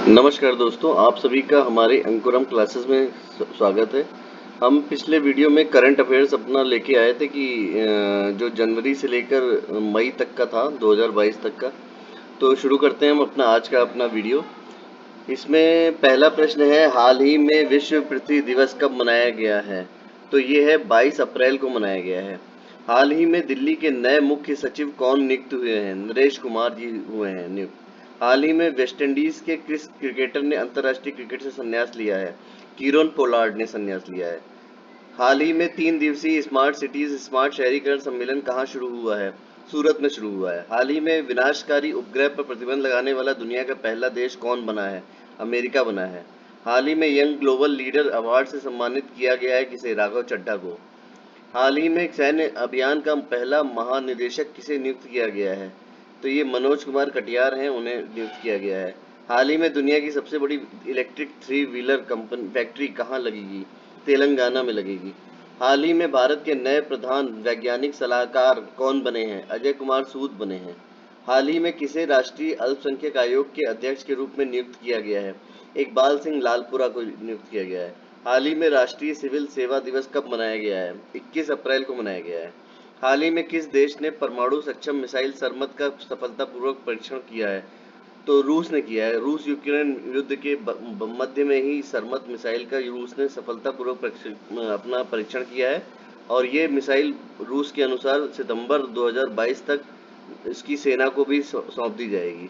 नमस्कार दोस्तों, आप सभी का हमारे अंकुरम क्लासेस में स्वागत है। हम पिछले वीडियो में करंट अफेयर्स अपना लेके आए थे कि जो जनवरी से लेकर मई तक का था, 2022 तक का। तो शुरू करते हैं हम अपना वीडियो। इसमें पहला प्रश्न है, हाल ही में विश्व पृथ्वी दिवस कब मनाया गया है? तो ये है 22 अप्रैल को मनाया गया है। हाल ही में दिल्ली के नए मुख्य सचिव कौन नियुक्त हुए हैं? नरेश कुमार जी हुए हैं नियुक्त। हाल ही में वेस्टइंडीज के किस क्रिकेटर ने अंतर्राष्ट्रीय क्रिकेट से संन्यास लिया है? कीरोन पोलार्ड ने संन्यास लिया है। हाल ही में 3 दिवसीय स्मार्ट सिटीज स्मार्ट शहरीकरण सम्मेलन कहाँ शुरू हुआ है? सूरत में शुरू हुआ है। हाल ही में विनाशकारी उपग्रह पर प्रतिबंध लगाने वाला दुनिया का पहला देश कौन बना है? अमेरिका बना है। हाल ही में यंग ग्लोबल लीडर अवार्ड से सम्मानित किया गया है किसे? राघव चड्ढा को। हाल ही में सैन्य अभियान का पहला महानिदेशक किसे नियुक्त किया गया है? तो ये मनोज कुमार कटियार हैं, उन्हें नियुक्त किया गया है। हाल ही में दुनिया की सबसे बड़ी इलेक्ट्रिक 3 व्हीलर कंपनी फैक्ट्री कहाँ लगेगी? तेलंगाना में लगेगी। हाल ही में भारत के नए प्रधान वैज्ञानिक सलाहकार कौन बने हैं? अजय कुमार सूद बने हैं। हाल ही में किसे राष्ट्रीय अल्पसंख्यक आयोग के अध्यक्ष के रूप में नियुक्त किया गया है? इकबाल सिंह लालपुरा को नियुक्त किया गया है। हाल ही में राष्ट्रीय सिविल सेवा दिवस कब मनाया गया है? 21 अप्रैल को मनाया गया है। हाल ही में किस देश ने परमाणु सक्षम मिसाइल सरमत का सफलतापूर्वक परीक्षण किया है? तो रूस ने किया है। रूस यूक्रेन युद्ध के मध्य में ही सरमत मिसाइल का रूस ने सफलतापूर्वक अपना परीक्षण किया है और ये मिसाइल रूस के अनुसार सितंबर 2022 तक इसकी सेना को भी सौंप दी जाएगी।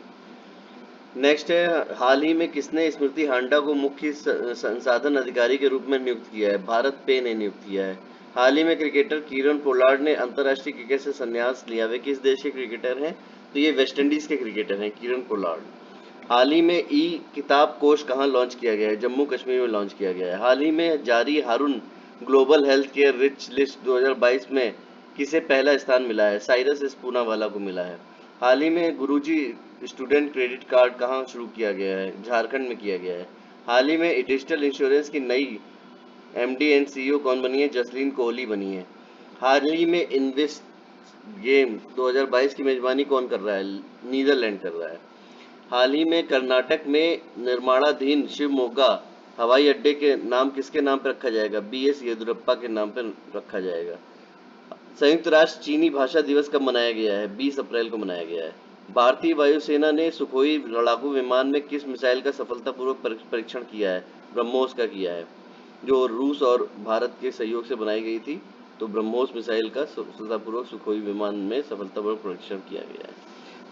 नेक्स्ट है, हाल ही में किसने स्मृति हांडा को मुख्य संसाधन अधिकारी के रूप में नियुक्त किया है? भारत पे ने नियुक्त किया है। हाल ही में क्रिकेटर कीरोन पोलार्ड ने अंतर्राष्ट्रीय क्रिकेट से संन्यास लिया। वे किस देश के क्रिकेटर हैं? तो ये वेस्टइंडीज के क्रिकेटर हैं, कीरोन पोलार्ड। हाल ही में ई किताब कोष कहाँ लॉन्च किया गया है? जम्मू कश्मीर में लॉन्च किया गया है। हाल ही में जारी Hurun global health care rich list 2022 में किसे पहला स्थान मिला है? साइरस एस पूनावाला को मिला है। हाल ही में गुरुजी स्टूडेंट क्रेडिट कार्ड कहाँ शुरू किया गया है? झारखंड में किया गया है। हाल ही में डिजिटल इंश्योरेंस की नई एमडी एंड सीईओ कौन बनी है? जसलीन कोहली बनी है। हाल ही में इन्वेस्ट गेम 2022 की मेजबानी कौन कर रहा है? नीदरलैंड कर रहा है। हाल ही में कर्नाटक में निर्माणाधीन शिवमोगा हवाई अड्डे के नाम किसके नाम पर रखा जाएगा? बीएस येदियुरप्पा के नाम पर रखा जाएगा। संयुक्त राष्ट्र चीनी भाषा दिवस कब मनाया गया है? 20 अप्रैल को मनाया गया है। भारतीय वायुसेना ने सुखोई लड़ाकू विमान में किस मिसाइल का सफलतापूर्वक परीक्षण किया है? ब्रह्मोस का किया है, जो रूस और भारत के सहयोग से बनाई गई थी। तो ब्रह्मोस मिसाइल का सफलतापूर्वक सुखोई विमान में सफलतापूर्वक परीक्षण किया गया है।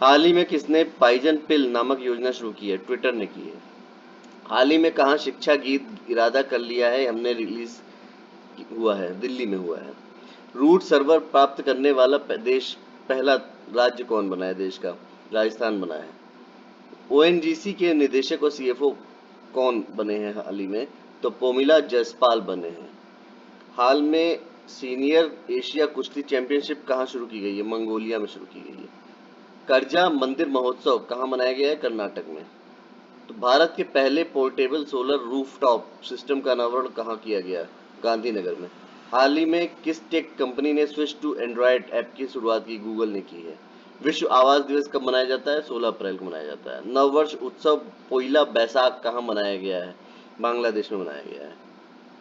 हाल ही में किसने पाइजन पिल नामक योजना शुरू की है? ट्विटर ने की है। हाल ही में कहाँ शिक्षा गीत इरादा कर लिया है हमने रिलीज हुआ है? दिल्ली में हुआ है। रूट सर्वर प्राप्त करने वाला देश पहला राज्य कौन बना है? देश का राजस्थान बना है। ओएनजीसी के निदेशक और सीएफओ कौन बने हैं हाल ही में? तो पोमिला जसपाल बने हैं। हाल में सीनियर एशिया कुश्ती चैंपियनशिप कहाँ शुरू की गई है? मंगोलिया में शुरू की गई है। करजा मंदिर महोत्सव कहाँ मनाया गया है? कर्नाटक में। तो भारत के पहले पोर्टेबल सोलर रूफटॉप सिस्टम का अनावरण कहाँ किया गया? गांधीनगर में। हाल ही में किस टेक कंपनी ने स्विच टू एंड्रॉयड ऐप की शुरुआत की? गूगल ने की है। विश्व आवास दिवस कब मनाया जाता है? 16 अप्रैल को मनाया जाता है। नववर्ष उत्सव पोइला बैसाख कहाँ मनाया गया है? बांग्लादेश में मनाया गया है।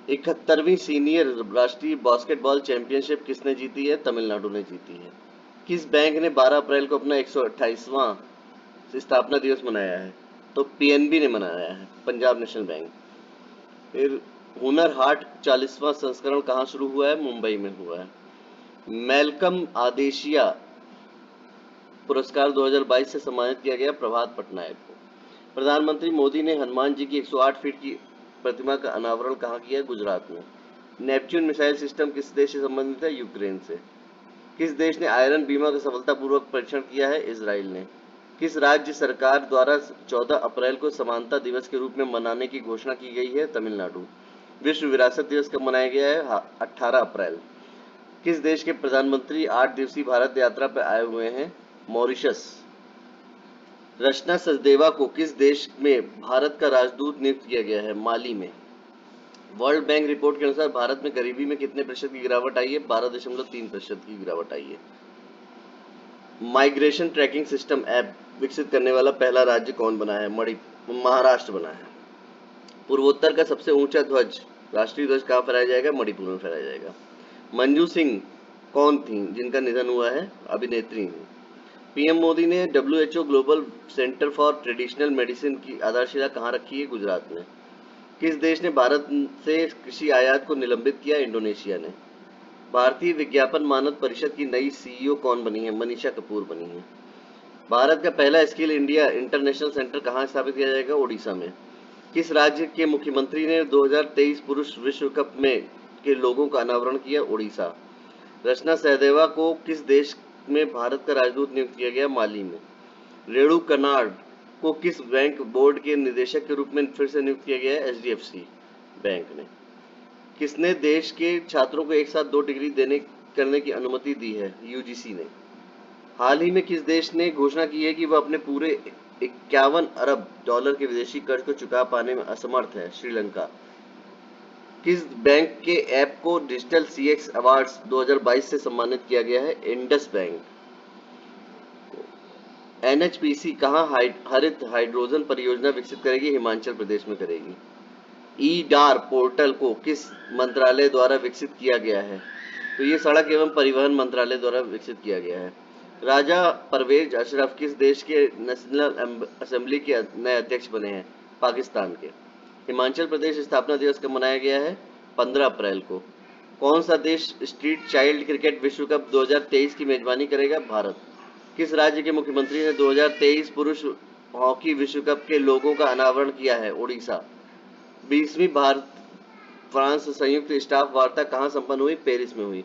71वीं सीनियर राष्ट्रीय बास्केटबॉल चैंपियनशिप किसने जीती है? तमिलनाडु ने जीती है। किस बैंक ने 12 अप्रैल को अपना 128वां स्थापना दिवस मनाया है? तो पीएनबी ने मनाया है, पंजाब नेशनल बैंक। फिर हुनर हाट 40वां संस्करण कहाँ शुरू हुआ है? मुंबई में हुआ है। मैल्कम आदेशिया पुरस्कार 2022 से सम्मानित किया गया प्रभात पटनायक को। प्रधानमंत्री मोदी ने हनुमान जी की 108 फीट की प्रतिमा का अनावरण कहाँ किया? गुजरात में। नेपच्यून मिसाइल सिस्टम किस देश से संबंधित है? यूक्रेन से। किस देश ने आयरन बीमा का सफलतापूर्वक परीक्षण किया है? इजराइल ने। किस राज्य सरकार द्वारा 14 अप्रैल को समानता दिवस के रूप में मनाने की घोषणा की गई है? तमिलनाडु। विश्व विरासत दिवस कब मनाया गया है? 18 अप्रैल। किस देश के प्रधानमंत्री 8 दिवसीय भारत यात्रा पर आए हुए हैं? मॉरिशस। रचना सचदेवा को किस देश में भारत का राजदूत नियुक्त किया गया है? माली में। वर्ल्ड बैंक रिपोर्ट के अनुसार भारत में गरीबी में कितने प्रतिशत की गिरावट आई है? 12.3% की गिरावट आई है। माइग्रेशन ट्रैकिंग सिस्टम ऐप विकसित करने वाला पहला राज्य कौन बना है? महाराष्ट्र बना है। पूर्वोत्तर का सबसे ऊंचा ध्वज, राष्ट्रीय ध्वज कहाँ फहराया जाएगा? मणिपुर में फहराया जाएगा। मंजू सिंह कौन थी जिनका निधन हुआ है? अभिनेत्री थी। पीएम मोदी ने WHO global centre for traditional medicine की आधारशिला कहाँ रखी है? गुजरात में। किस देश ने भारत से कृषि आयात को निलंबित किया? इंडोनेशिया ने। भारतीय विज्ञापन मानक परिषद की नई CEO कौन बनी है? मनीषा कपूर बनी है। भारत का पहला स्किल इंडिया इंटरनेशनल सेंटर कहाँ स्थापित किया जाएगा? ओडिशा में। किस राज्य के मुख्यमंत्री ने 2023 पुरुष विश्व कप में के लोगों का अनावरण किया? ओडिशा। रचना सहदेवा को किस देश में भारत का राजदूत नियुक्त किया गया? माली में। रेणु कनाड को किस बैंक बोर्ड के निदेशक के रूप में फिर से नियुक्त किया गया है? HDFC बैंक ने। किसने देश के छात्रों को एक साथ 2 डिग्री करने की अनुमति दी है? UGC ने। हाल ही में किस देश ने घोषणा की है कि वह अपने पूरे 51 अरब डॉलर के विदेशी कर्ज को चुका पाने में असमर्थ है? श्रीलंका। किस बैंक के ऐप को डिजिटल CX अवार्ड्स 2022 से सम्मानित किया गया है? Indus bank. NHPC कहाँ हरित हाइड्रोजन परियोजना विकसित करेगी? हिमाचल प्रदेश में करेगी। EDAR पोर्टल को किस मंत्रालय द्वारा विकसित किया गया है? तो ये सड़क एवं परिवहन मंत्रालय द्वारा विकसित किया गया है। राजा परवेज अशरफ किस देश के नेशनल असेंबली के नए अध्यक्ष बने हैं? पाकिस्तान के। हिमाचल प्रदेश स्थापना दिवस कब मनाया गया है? 15 अप्रैल को। कौन सा देश स्ट्रीट चाइल्ड क्रिकेट विश्व कप 2023 की मेजबानी करेगा? भारत। किस राज्य के मुख्यमंत्री ने 2023 पुरुष हॉकी विश्व कप के लोगों का अनावरण किया है? ओडिशा। 20वीं भारत फ्रांस संयुक्त स्टाफ वार्ता कहाँ संपन्न हुई? पेरिस में हुई।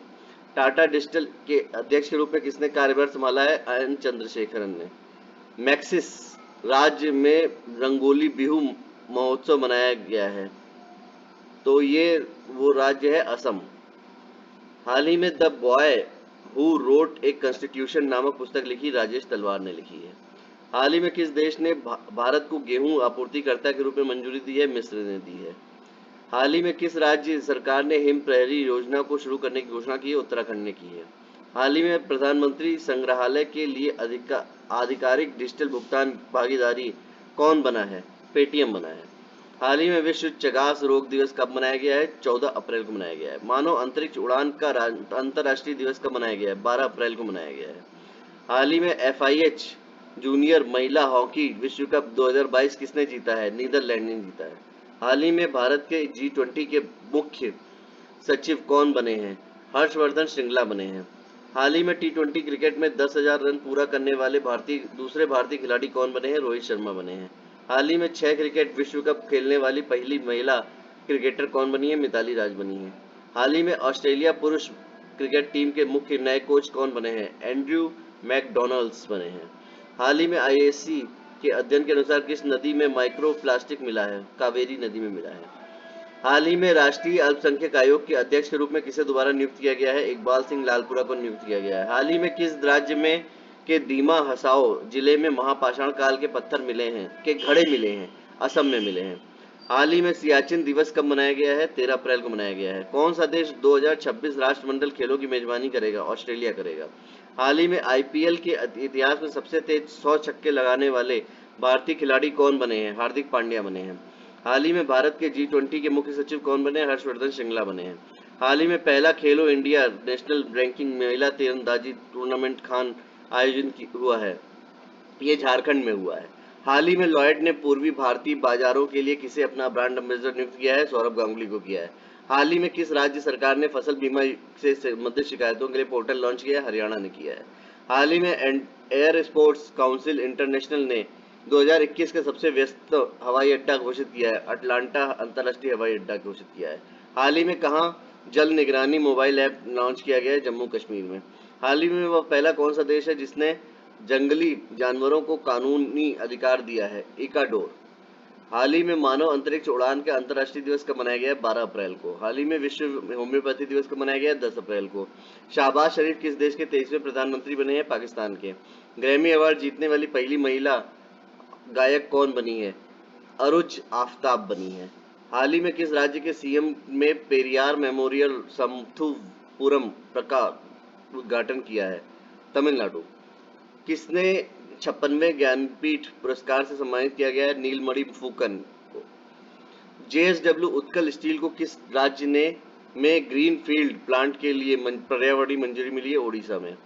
टाटा डिजिटल के अध्यक्ष के रूप में किसने कार्यभार संभाला है? एन चंद्रशेखरन ने। मैक्सिस राज्य में रंगोली बिहू महोत्सव मनाया गया है, तो ये वो राज्य है असम। हाल ही में the boy who wrote a constitution नामक पुस्तक लिखी? राजेश तलवार ने लिखी है। हाल ही में किस देश ने भारत को गेहूं आपूर्तिकर्ता के रूप में मंजूरी दी है? मिस्र ने दी है। हाल ही में किस राज्य सरकार ने हिम प्रहरी योजना को शुरू करने की घोषणा की है? उत्तराखंड ने की है। हाल ही में प्रधानमंत्री संग्रहालय के लिए आधिकारिक डिजिटल भुगतान भागीदारी कौन बना है? पेटीएम बना है। हाल ही में विश्व चगास रोग दिवस कब मनाया गया है? 14 अप्रैल को मनाया गया है। मानव अंतरिक्ष उड़ान का अंतर्राष्ट्रीय दिवस कब मनाया गया है? 12 अप्रैल को मनाया गया है। हाल ही में FIH जूनियर महिला हॉकी विश्व कप 2022 किसने जीता है? नीदरलैंड ने जीता है। हाल ही में भारत के G20 के मुख्य सचिव कौन बने हैं? हर्षवर्धन श्रृंगला बने हैं। हाल ही में T20 क्रिकेट में 10,000 रन पूरा करने वाले दूसरे भारतीय खिलाड़ी कौन बने हैं? रोहित शर्मा बने हैं। हाल ही में 6 क्रिकेट विश्व कप खेलने वाली पहली महिला क्रिकेटर कौन बनी है? मिताली राज बनी है। हाल ही में ऑस्ट्रेलिया पुरुष क्रिकेट टीम के मुख्य नए कोच कौन बने हैं? एंड्रयू मैकडोनाल्ड्स बने हैं। हाल ही में IAC के अध्ययन के अनुसार किस नदी में माइक्रो प्लास्टिक मिला है? कावेरी नदी में मिला है। हाल ही में राष्ट्रीय अल्पसंख्यक आयोग के अध्यक्ष के रूप में किसे दोबारा नियुक्त किया गया है? इकबाल सिंह लालपुरा को नियुक्त किया गया है। हाल ही में किस राज्य में के दीमा हसाओ जिले में महापाषाण काल के पत्थर मिले हैं के घड़े मिले हैं? असम में मिले हैं। हाल ही में सियाचिन दिवस कब मनाया गया है? 13 अप्रैल को मनाया गया है। कौन सा देश 2026 राष्ट्रमंडल खेलों की मेजबानी करेगा? ऑस्ट्रेलिया करेगा। हाल ही में IPL के इतिहास में सबसे तेज 100 छक्के लगाने वाले भारतीय खिलाड़ी कौन बने हैं? हार्दिक पांड्या बने हैं। हाल ही में भारत के G20 के मुख्य सचिव कौन बने? हर्षवर्धन श्रृंगला बने हैं। हाल ही में पहला खेलो इंडिया नेशनल रैंकिंग महिला तीरंदाजी टूर्नामेंट खान आयोजित हुआ है, ये झारखंड में हुआ है। हाल ही में लॉयड ने पूर्वी भारतीय बाजारों के लिए किसे अपना ब्रांड एम्बेसडर नियुक्त किया है? सौरभ गांगुली को किया है। हाल ही में किस राज्य सरकार ने फसल बीमा से संबंधित शिकायतों के लिए पोर्टल लॉन्च किया है? हरियाणा ने किया है। हाल ही में एयर स्पोर्ट्स काउंसिल इंटरनेशनल ने 2021 का सबसे व्यस्त हवाई अड्डा घोषित किया है, अटलांटा अंतर्राष्ट्रीय हवाई अड्डा घोषित किया है। हाल ही में कहाँ जल निगरानी मोबाइल ऐप लॉन्च किया गया है? जम्मू कश्मीर में। हाल ही में वह पहला कौन सा देश है जिसने जंगली जानवरों को कानूनी अधिकार दिया है? इक्वाडोर। हाल ही में मानव अंतरिक्ष उड़ान का अंतर्राष्ट्रीय दिवस कब मनाया गया है? 12 अप्रैल को। हाल ही में विश्व होम्योपैथी दिवस कब मनाया गया है? 10 अप्रैल को। शाहबाज शरीफ किस देश के 23वें प्रधानमंत्री बने हैं? पाकिस्तान के। ग्रैमी अवार्ड जीतने वाली पहली महिला गायक कौन बनी है? अरुज आफ्ताब बनी है। हाल ही में किस राज्य के CM में पेरियार मेमोरियल समथुपुरम का उद्घाटन किया है? तमिलनाडु। किसने 56वें ज्ञानपीठ पुरस्कार से सम्मानित किया गया है? नीलमणि फूकन को। जेएसडब्ल्यू उत्कल स्टील को किस राज्य में ग्रीन फील्ड प्लांट के लिए पर्यावरणीय मंजूरी मिली है? ओडिशा में।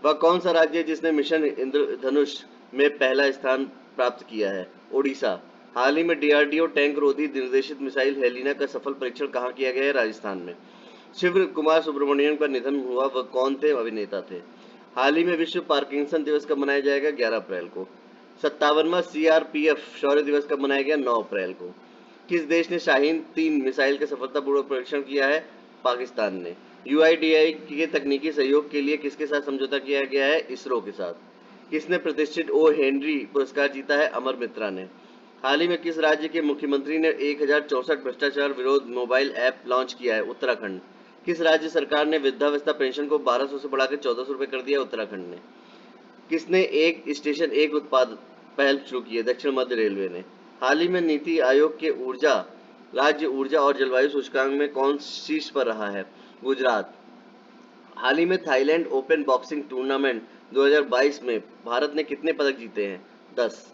वह कौन सा राज्य है जिसने मिशन इंद्रधनुष में पहला स्थान प्राप्त किया है? ओडिशा। हाल ही में डीआरडीओ टैंक रोधी निर्देशित मिसाइल हेलिना का सफल परीक्षण कहाँ किया गया है? राजस्थान में। शिव कुमार सुब्रमण्यम का निधन हुआ, वह कौन थे? अभिनेता थे। हाल ही में विश्व पार्किंसन दिवस कब मनाया जाएगा? 11 अप्रैल को। 57वां सीआरपीएफ शौर्य दिवस कब मनाया गया? 9 अप्रैल को। किस देश ने शाहीन 3 मिसाइल का सफलतापूर्वक परीक्षण किया है? पाकिस्तान ने। यूआईडीआई के तकनीकी सहयोग के लिए किसके साथ समझौता किया गया है? इसरो के साथ। किसने प्रतिष्ठित ओ हेनरी पुरस्कार जीता है? अमर मित्रा ने। हाल ही में किस राज्य के मुख्यमंत्री ने 1064 भ्रष्टाचार विरोध मोबाइल ऐप लॉन्च किया है? उत्तराखंड। किस राज्य सरकार ने वृद्धावस्था पेंशन को 1200 से बढ़ाकर 1400 रुपए कर दिया? उत्तराखंड ने। किसने एक स्टेशन एक उत्पाद पहल शुरू की है? दक्षिण मध्य रेलवे ने। हाल ही में नीति आयोग के राज्य ऊर्जा और जलवायु सूचकांक में कौन शीर्ष पर रहा है? गुजरात। हाल ही में थाईलैंड ओपन बॉक्सिंग टूर्नामेंट 2022 में भारत ने कितने पदक जीते हैं? 10।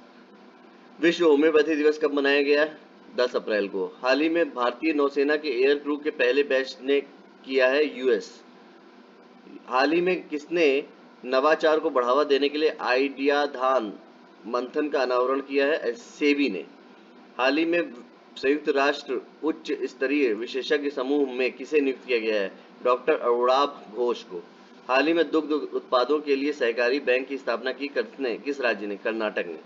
विश्व होम्योपैथी दिवस कब मनाया गया? 10 अप्रैल को। हाल ही में भारतीय नौसेना के एयर क्रू के पहले बैच ने किया है यूएस। हाल ही में किसने नवाचार को बढ़ावा देने के लिए आइडियाधान मंथन का अनावरण किया है? सेबी ने। हाल ही में संयुक्त राष्ट्र उच्च स्तरीय विशेषज्ञ समूह में किसे नियुक्त किया गया है? डॉक्टर अरुणाभ घोष को। हाल ही में दुग्ध उत्पादों के लिए सहकारी बैंक की स्थापना की किस राज्य ने? कर्नाटक ने।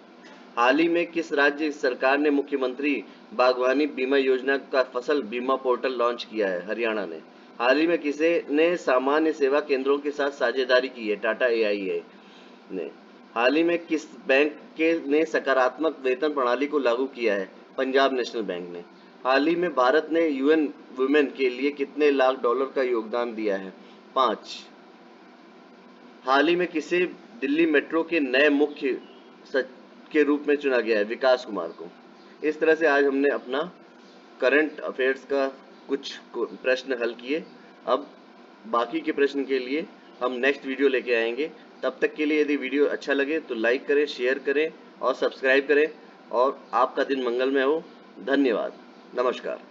हाल ही में किस राज्य सरकार ने मुख्यमंत्री बागवानी बीमा योजना का फसल बीमा पोर्टल लॉन्च किया है? हरियाणा ने। हाल ही में किसे ने सामान्य सेवा केंद्रों के साथ साझेदारी की है? टाटा एआईए ने। हाल ही में किस बैंक ने सकारात्मक वेतन प्रणाली को लागू किया है? पंजाब नेशनल बैंक ने। हाल ही में भारत ने यूएन वुमेन के लिए कितने लाख डॉलर का योगदान दिया है? 5। हाल ही में किसे दिल्ली मेट्रो के नए मुख्य के रूप में चुना गया है? विकास कुमार को। इस तरह से आज हमने अपना करंट अफेयर्स का कुछ प्रश्न हल किए। अब बाकी के प्रश्न के लिए हम नेक्स्ट वीडियो लेके आएंगे। तब तक के लिए यदि वीडियो अच्छा लगे तो लाइक करें, शेयर करें और सब्सक्राइब करें और आपका दिन मंगलमय हो। धन्यवाद। नमस्कार।